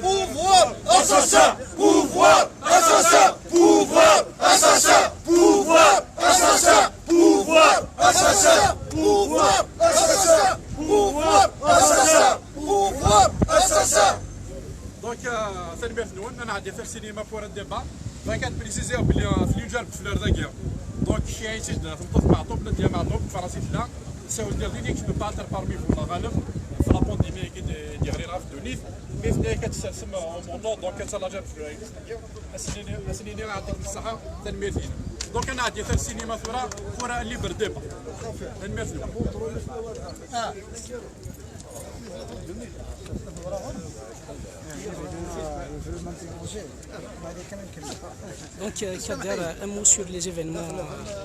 Pouvoir assassin, pouvoir assassin, pouvoir assassin, pouvoir assassin, pouvoir assassin, pouvoir assassin, pouvoir assassin, pouvoir assassin. دونك سلمي فنون انا عندي في السينما فور الديبا كنبريسيزيو بلي في لي جالب في لرداكيا دونك شي تجد تنطط معطوب بلا ديال معطوب فرنسي لا ساو ديال دينيك جو با تر بارمي فو لا غالب في لا بانديمي كي دي غير في تونس كيف كتسلسم مونو دونك كتلاجر في السنين يعطيك الصحه تنمير فينا دونك انا عندي في السينما فورا اللي برديبا تنمير فينا Donc, Kader, un mot sur les événements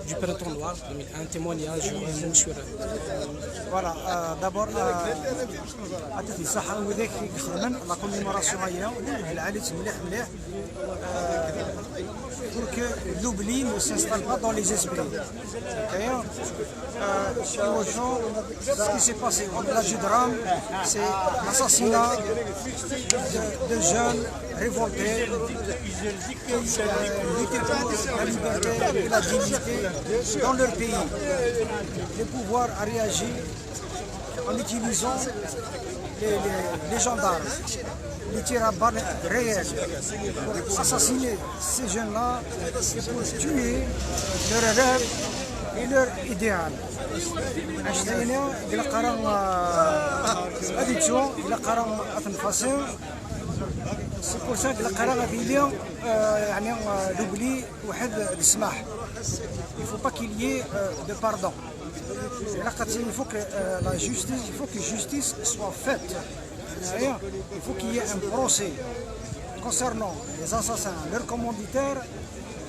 du Printemps Noir, un témoignage, un mot sur. Voilà, d'abord, عطيت الصحة وذاك خدمنا لا كوميموراسيون هي العالت مليح pour que l'oubli ne s'installe pas dans les esprits. Ce qui s'est passé au-delà du drame, c'est l'assassinat de jeunes révoltés qui luttaient pour la liberté et la dignité dans leur pays. Le pouvoir a réagi en utilisant les gendarmes, les tirs à balles réels pour assassiner ces jeunes-là et pour tuer leurs rêves et leur idéal. عشتينا إلى قرن أديتشو إلى قرن أتنفاسين سي بور سا إلى قرن أبيلي يعني l'oubli واحد السماح. Il faut pas qu'il y ait de pardon. Il faut que la justice, il faut que justice soit faite. Il faut qu'il y ait un procès concernant les assassins, leurs commanditaires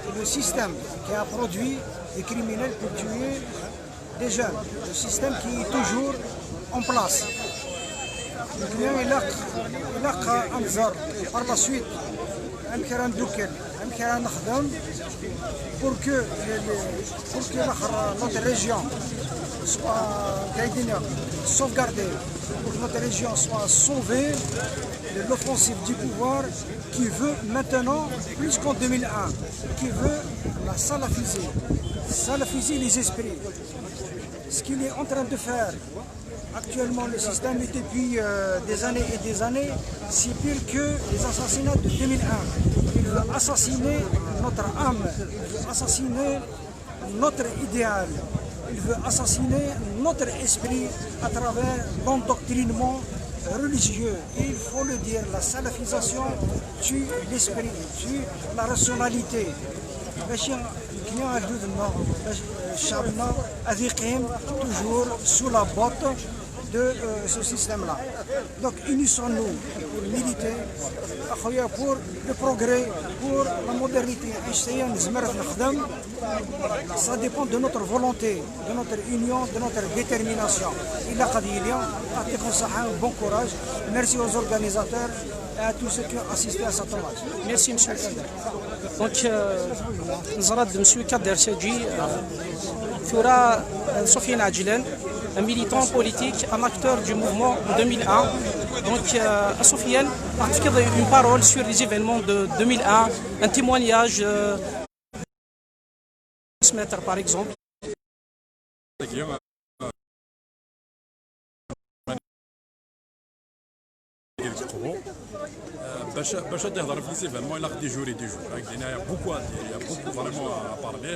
et le système qui a produit des criminels pour tuer des jeunes. Le système qui est toujours en place. Par la suite, pour que notre région soit sauvegardée, pour que notre région soit sauvée de l'offensive du pouvoir qui veut maintenant, plus qu'en 2001, qui veut la salafiser les esprits. Ce qu'il est en train de faire actuellement le système et depuis des années et des années, c'est pire que les assassinats de 2001. Il veut assassiner notre âme, il veut assassiner notre idéal, il veut assassiner notre esprit à travers l'endoctrinement religieux. Et il faut le dire, la salafisation tue l'esprit, tue la rationalité. toujours sous la botte de ce système-là. Donc unissons-nous pour militer pour le progrès, pour la modernité. Ça dépend de notre volonté, de notre union, de notre détermination. Bon courage. Merci aux organisateurs et à tous ceux qui ont assisté à cette tournage. Merci, M. Kader. Donc, نزرد M. Kader Sedji, Fura Sofiane Adjilan, un militant politique, un acteur du mouvement en 2001. Donc, Sofiane a une parole sur les événements de 2001, un témoignage, par exemple. باش تهضر في ليزيفينمون الا خدي جوري دي جور il y a beaucoup vraiment à parler.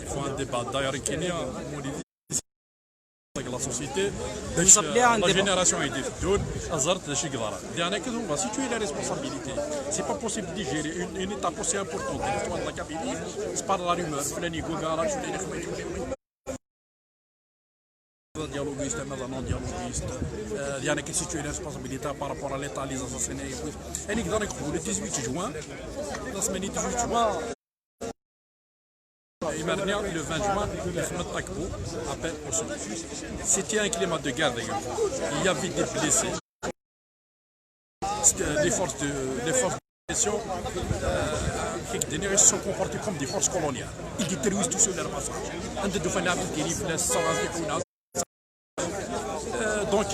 Il faut un débat داير كينيا la société la génération est défendue azart de chiglara dernier que on va situer les responsabilités. C'est pas possible de gérer une étape aussi importante de l'histoire de la Kabylie par la rumeur flani gogara dialoguiste, non dialoguiste. Il y en a qui situent les responsabilités par rapport à l'État, les assassinés. Et le 18 juin, la semaine du 18 juin, le 20 juin, Ahmed Takbo appelle au secours. C'était un climat de guerre d'ailleurs. Il y avait des blessés. Les forces de pression se sont comportées comme des forces coloniales. Ils détruisent tout sur leur passage. Un de deux donc,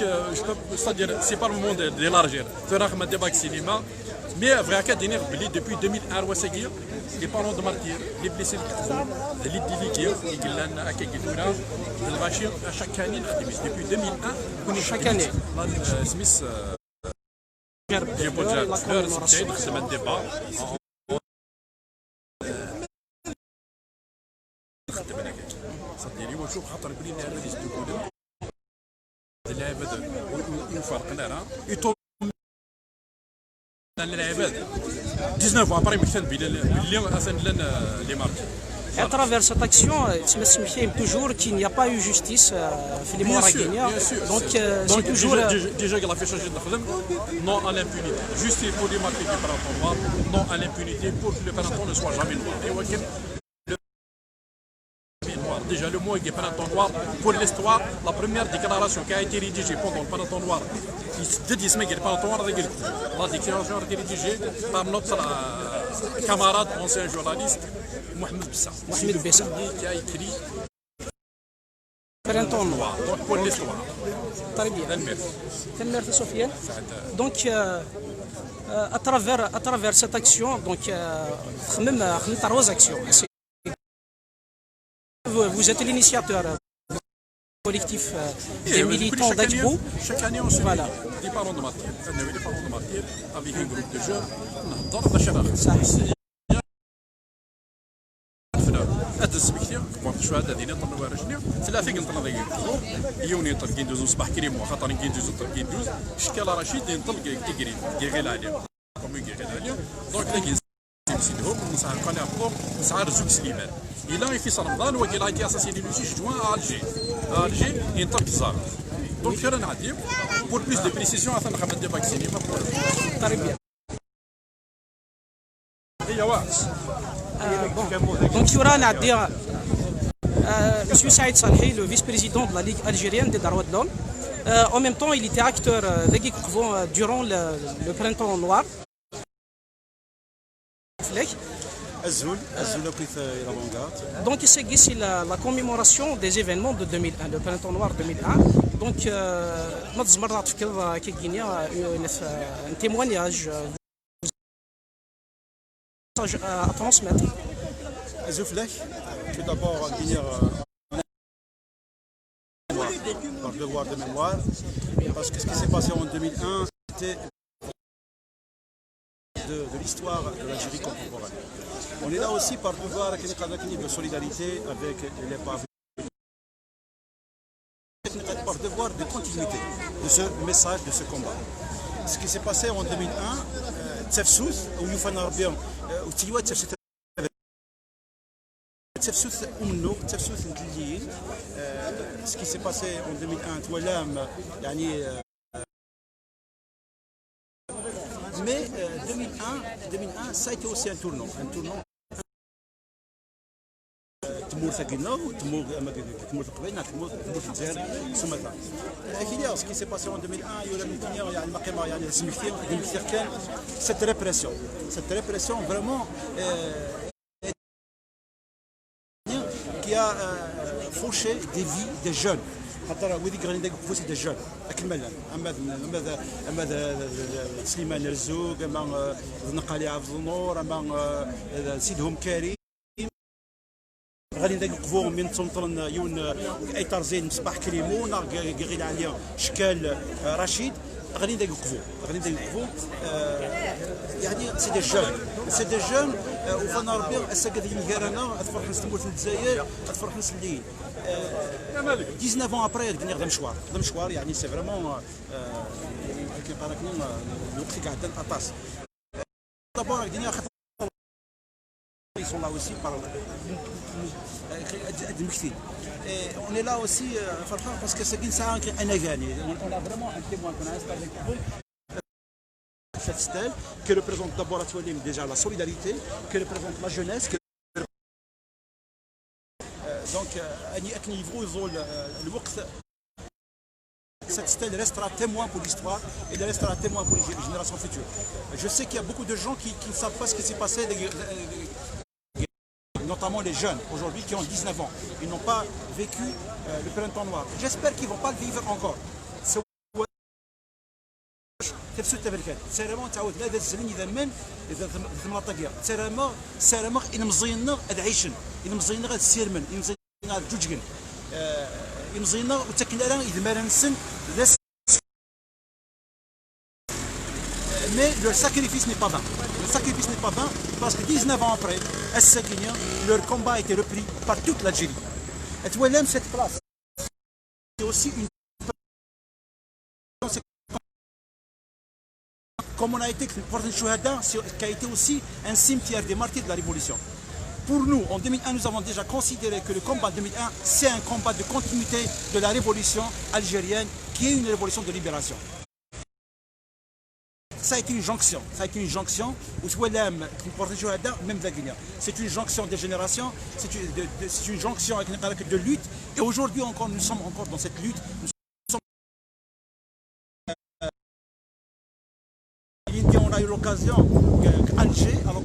c'est-à-dire, c'est pas le moment d'élargir. Faire un débat de cinéma, mais vrai depuis 2001, les parents de martyrs, les blessés de les délégués, à chaque année, depuis 2001, on est chaque année. Smith, il y a pas de débat. C'est-à-dire, il faut العباد وفرقنا راه يطول العباد 19 ابري مكتن باللي اصلا لي مارك. À travers cette action, il me toujours qu'il n'y a pas eu justice في les Mauritaniens. Donc c'est toujours déjà qu'il a fait changer de خدم non à l'impunité. Justice pour les marques qui prennent noir, non à l'impunité pour que le printemps ne soit jamais noir. Déjà le mot est printemps noir pour l'histoire, la première déclaration qui a été rédigée pendant le printemps noir, la déclaration a été rédigée par notre camarade ancien journaliste Mohamed Bessa qui a écrit printemps noir pour l'histoire. Très bien. Merci Sofiane. Donc à travers cette action, donc même trois actions. Vous êtes l'initiateur collectif des militants d'Akbo. Chaque année, on se voilà. Des parents de martyrs. Des parents de martyrs avec un groupe de jeunes. Dans la chaleur. هذا السبكتير كنت الشهداء ديالي طلعوا رجلي ثلاثه كنطلع ديال يوني طلق كندوزو صباح كريم وخاطر كندوزو طلق كندوز شكال رشيد نطلق كيغري كيغيل عليهم كومي كيغيل عليهم دونك لا سيدهم نسعى قناه فوق نسعى رزق سليمان الى في رمضان وكيل غادي اساسيني لو 6 جوان الجي ينطلق الزهر دونك خير نعدي بور بليس دو بريسيسيون اثنا نخدم دي فاكسيني ما طريبيا هي واحد. Donc il y aura M. Saïd Salhi, le vice-président de la Ligue algérienne des droits de l'homme. En même temps, il était acteur durant le printemps noir. Donc c'est la commémoration des événements de 2001, le printemps noir 2001. Donc un témoignage à transmettre. Tout d'abord, Guinère par devoir de mémoire, parce que ce qui s'est passé en 2001, c'était de l'histoire de l'Algérie contemporaine. On est là aussi par devoir de solidarité avec les peuples, par devoir de continuité de ce message, de ce combat. Ce qui s'est passé en 2001, Tsefsous, où nous faisons bien, ce qui s'est passé en 2001 mais 2001 ça a été aussi un tournant تمور ثقيلنا وتمور القبيله تمور الجزائر سمتها كي ce qui s'est passé en 2001 يولا من الدنيا يعني ما يعني اسم كثير كان cette répression vraiment qui a fauché des vies des jeunes خاطر ويديك غادي ندير فوسي دي جون اكمل اما سليمان الرزوق اما نقالي عبد النور اما سيدهم كريم غادي نديقفوا من تنطرن يون ايطار زين مصباح كريمون غير عليا شكال رشيد غادي نديقفوا يعني سي دي جون وفانا ربي الساكا ديال كارانا تفرح نستمر في الجزائر تفرح نسلين 19 ans après غادي نبدا مشوار يعني سي فريمون كيبقى لك الوقت اللي قاعد نطاس دابور الدنيا ils sont là aussi par المكتين on est là aussi فرحان parce que c'est ça انا غاني on a vraiment un témoin qu'on a installé cette stèle qui représente d'abord déjà la solidarité qui représente la jeunesse donc أكني يفوزوا الوقت cette stèle restera témoin pour l'histoire et elle restera témoin pour les générations futures. Je sais qu'il y a beaucoup de gens qui ne savent pas ce qui s'est passé, notamment les jeunes aujourd'hui qui ont 19 ans. Ils n'ont pas vécu le printemps noir. J'espère qu'ils ne vont pas le vivre encore. سيرما تعاود هذا الزمن اذا من اذا ثمرطاكيا سيرما ان مزينا هذا عيشن ان مزينا هذا السيرمن ان مزينا هذا جوجكن ان مزينا وتكلارا اذا ما نسن mais leur sacrifice n'est pas vain. Le sacrifice n'est pas vain parce que 19 ans après, leur combat a été repris par toute l'Algérie. Et tu vois, cette place, c'est aussi une comme on a été qui a été aussi un cimetière des martyrs de la Révolution. Pour nous, en 2001, nous avons déjà considéré que le combat de 2001, c'est un combat de continuité de la révolution algérienne, qui est une révolution de libération. Ça a été une jonction, c'est une jonction des générations, c'est une jonction de lutte, et aujourd'hui encore, nous sommes encore dans cette lutte. On a eu l'occasion qu'Alger, alors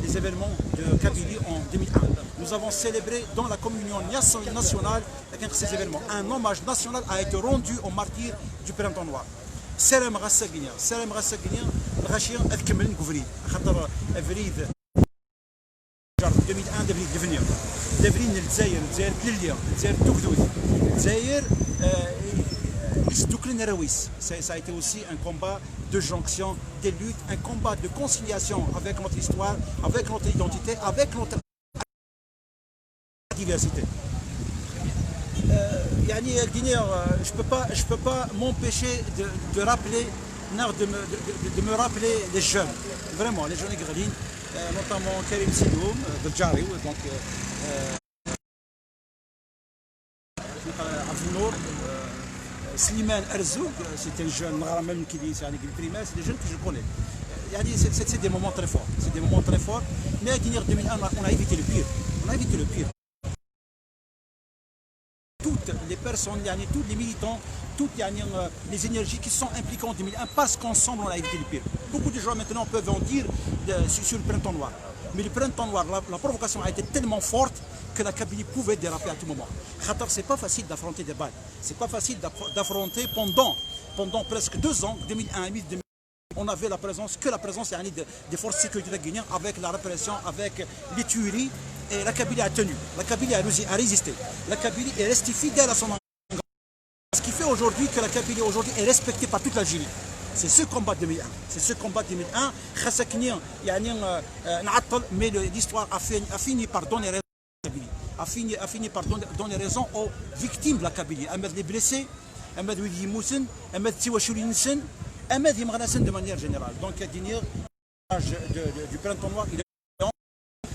des événements de Kabylie en 2001. Nous avons célébré dans la communion nationale avec ces événements. Un hommage national a été rendu aux martyrs du printemps noir. سلام غساقينيا الغاشيه تكمل نكفريد خاطر افريد 2001 دافرين الجزائر تلليا الجزائر تكدود الجزائر يسدوك لنا راويس. Ça a été aussi un combat de jonction, de lutte, un combat de conciliation avec notre histoire, avec notre identité, avec notre diversité. Je peux pas m'empêcher de me rappeler les jeunes, vraiment les jeunes guerriers, notamment Karim Sidoum de Djari, donc Avnour, Slimane Erzoug, c'est un jeune même qui dit c'est primaire, c'est des jeunes que je connais. C'est des moments très forts, mais à 2001 on a évité le pire. Toutes les personnes, tous les militants, toutes les énergies qui sont impliquées en 2001 parce qu'ensemble on a évité le pire. Beaucoup de gens maintenant peuvent en dire sur le printemps noir. Mais le printemps noir, la provocation a été tellement forte que la Kabylie pouvait déraper à tout moment. Khatar, c'est pas facile d'affronter des balles. C'est pas facile d'affronter pendant presque 2 ans, 2001 et 2000. On avait la présence des forces de sécurité guinéennes avec la répression, avec les tueries. Et la Kabylie a tenu, la Kabylie a résisté. La Kabylie est restée fidèle à son engagement. Ce qui fait aujourd'hui que la Kabylie aujourd'hui est respectée par toute l'Algérie. C'est ce combat 2001. C'est ce combat 2001. Mais l'histoire a fini par donner raison à la Kabylie. A fini par donner raison aux victimes de la Kabylie. Ahmed les blessés, Ahmed Widi Moussen, Ahmed Tiwachuli Nissen, Ahmed Yimranassen de manière générale. Donc, du printemps noir,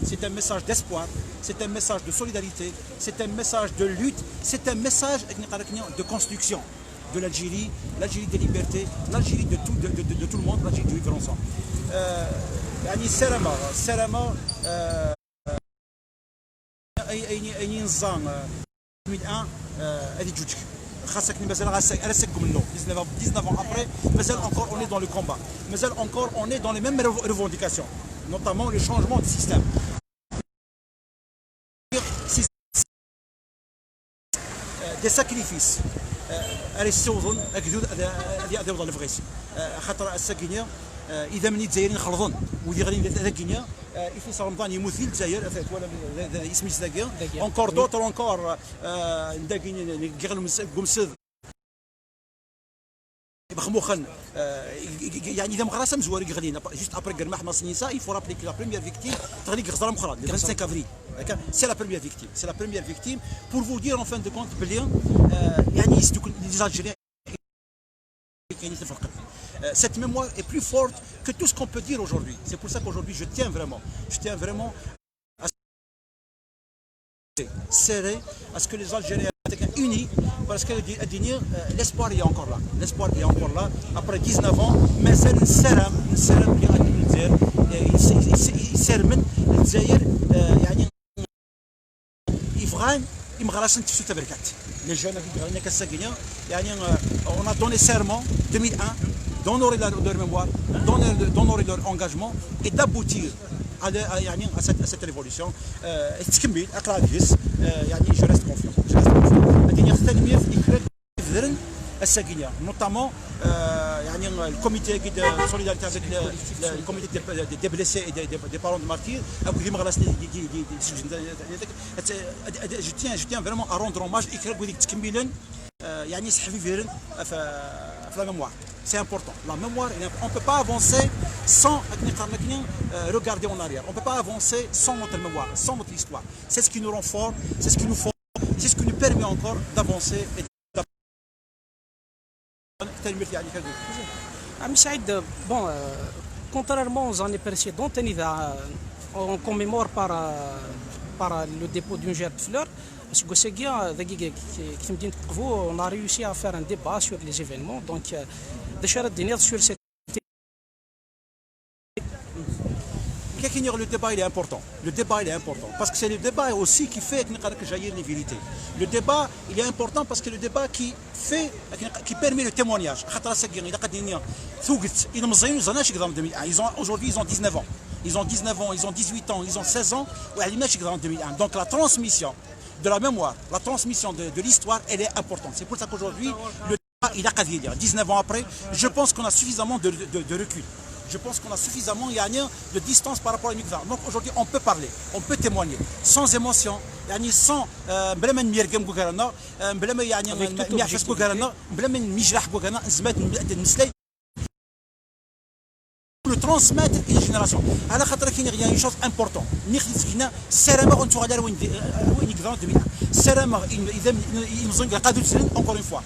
c'est un message d'espoir, c'est un message de solidarité, c'est un message de lutte, c'est un message de construction de l'Algérie, l'Algérie des libertés, l'Algérie de tout le monde, l'Algérie du vivre ensemble. سلامة أي نظام 2001 هذه جوجك خاصك مازال على سكم منه 19 ans après مازال encore on est dans le combat مازال encore on est dans les mêmes revendications notamment le changement de système des sacrifices السوضن اكدود هذا وضع الفغيس خاطر الساكينيا اذا مني الجزائريين خلطن ودي غادي ذاكينيا في رمضان يموت في الجزائر ولا اسمي زاكيا اونكور دوتر اونكور ذاكينيا كيغلم قمسد بخموخن يعني اذا مغراسه مزواري غادينا جوست ابري كرماح ماسنيسا il faut rappeler que la première victime تغني غزره مخرى le 25 avril c'est la première victime pour vous dire en fin de compte بلي يعني les Algériens كاين تفرق cette mémoire est plus forte que tout ce qu'on peut dire aujourd'hui c'est pour ça qu'aujourd'hui je tiens vraiment à serrer à ce que les Algériens soient unis parce que l'espoir est encore là après 19 ans mais c'est une سلام اللي غادي الجزائر يسير من الجزائر يعني يفغان يمغراسن تفسو تبركات les jeunes qui gagnent Kassaguinia, on a donné serment 2001 d'honorer leur mémoire, d'honorer leur engagement et d'aboutir à cette révolution. Je reste confiant. Notamment le comité de solidarité avec le comité des blessés et des parents de martyrs. Je tiens vraiment à rendre hommage la mémoire. C'est important. La mémoire, on ne peut pas avancer sans regarder en arrière. On ne peut pas avancer sans notre mémoire, sans notre histoire. C'est ce qui nous rend forts, c'est ce qui nous forme, c'est ce qui nous permet encore d'avancer. Ami Saïd, bon, contrairement aux années précédentes, on commémore par le dépôt d'une gerbe de fleurs. On a réussi à faire un débat sur les événements. Donc, sur cette. Le débat il est important. Parce que c'est le débat aussi qui fait que jaillir les vérités. Le débat il est important parce que le débat qui permet le témoignage. Aujourd'hui ils ont 19 ans. Ils ont 19 ans, ils ont 18 ans, ils ont 16 ans. Donc la transmission de la mémoire, la transmission de l'histoire, elle est importante. C'est pour ça qu'aujourd'hui, le débat il a 19 ans après, je pense qu'on a suffisamment de recul. Je pense qu'on a suffisamment de distance par rapport à l'immigrant. Donc aujourd'hui, on peut parler, on peut témoigner, sans émotion, sans le transmettre à une génération. Il y a une chose importante. Encore une fois.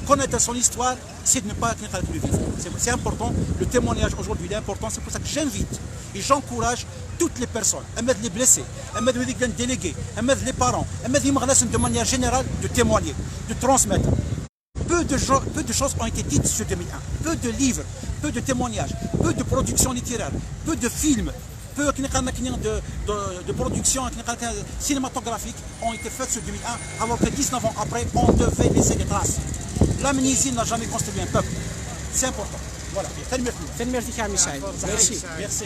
Connaître son histoire, c'est de ne pas le vivre. C'est important, le témoignage aujourd'hui est important, c'est pour ça que j'invite et j'encourage toutes les personnes, les blessés, les délégués, les parents, de manière générale, de témoigner, de transmettre. Peu de choses ont été dites sur 2001, peu de livres, peu de témoignages, peu de productions littéraires, peu de films, peu de productions cinématographiques ont été faites sur 2001, alors que 19 ans après, on devait laisser des traces. L'amnésie n'a jamais construit un peuple. C'est important. Voilà. Merci. Merci.